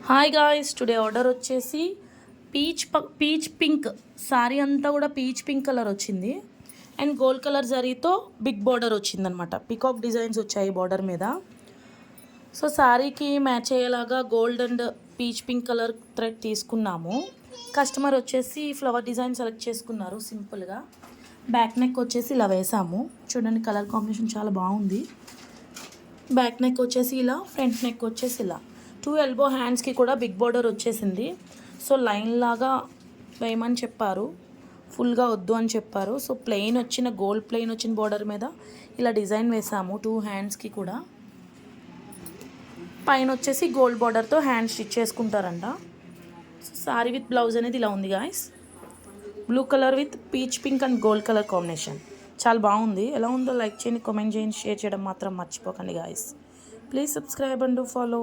Hi guys, today order వచ్చేసి peach pink sari అంతా కూడా పీచ్ పింక్ కలర్ వచ్చింది అండ్ గోల్డ్ కలర్ జరీతో బిగ్ బార్డర్ వచ్చిందనమాట. పికాక్ డిజైన్స్ వచ్చాయి బార్డర్ మీద. సో శారీకి మ్యాచ్ అయ్యేలాగా gold and peach pink colour thread తీసుకున్నాము. కస్టమర్ వచ్చేసి ఫ్లవర్ డిజైన్ సెలెక్ట్ చేసుకున్నారు సింపుల్గా. బ్యాక్ నెక్ వచ్చేసి ఇలా వేసాము. చూడండి, కలర్ కాంబినేషన్ చాలా బాగుంది. బ్యాక్ నెక్ వచ్చేసి ఇలా, ఫ్రంట్ నెక్ వచ్చేసి ఇలా. 2 ఎల్బో హ్యాండ్స్కి కూడా బిగ్ బార్డర్ వచ్చేసింది. సో లైన్ లాగా వేయమని చెప్పారు, ఫుల్గా వద్దు అని చెప్పారు. సో ప్లెయిన్ వచ్చిన గోల్డ్ ప్లెయిన్ వచ్చిన బార్డర్ మీద ఇలా డిజైన్ వేసాము 2 హ్యాండ్స్కి కూడా. పైన వచ్చేసి గోల్డ్ బార్డర్తో హ్యాండ్ స్టిచ్ చేసుకుంటారంట. సో సారీ విత్ బ్లౌజ్ అనేది ఇలా ఉంది guys. Blue colour with peach pink and gold colour combination చాలా బాగుంది. ఎలా ఉందో లైక్ చేయండి, కామెంట్ చేయండి, షేర్ చేయడం మాత్రం మర్చిపోకండి guys. Please subscribe and follow.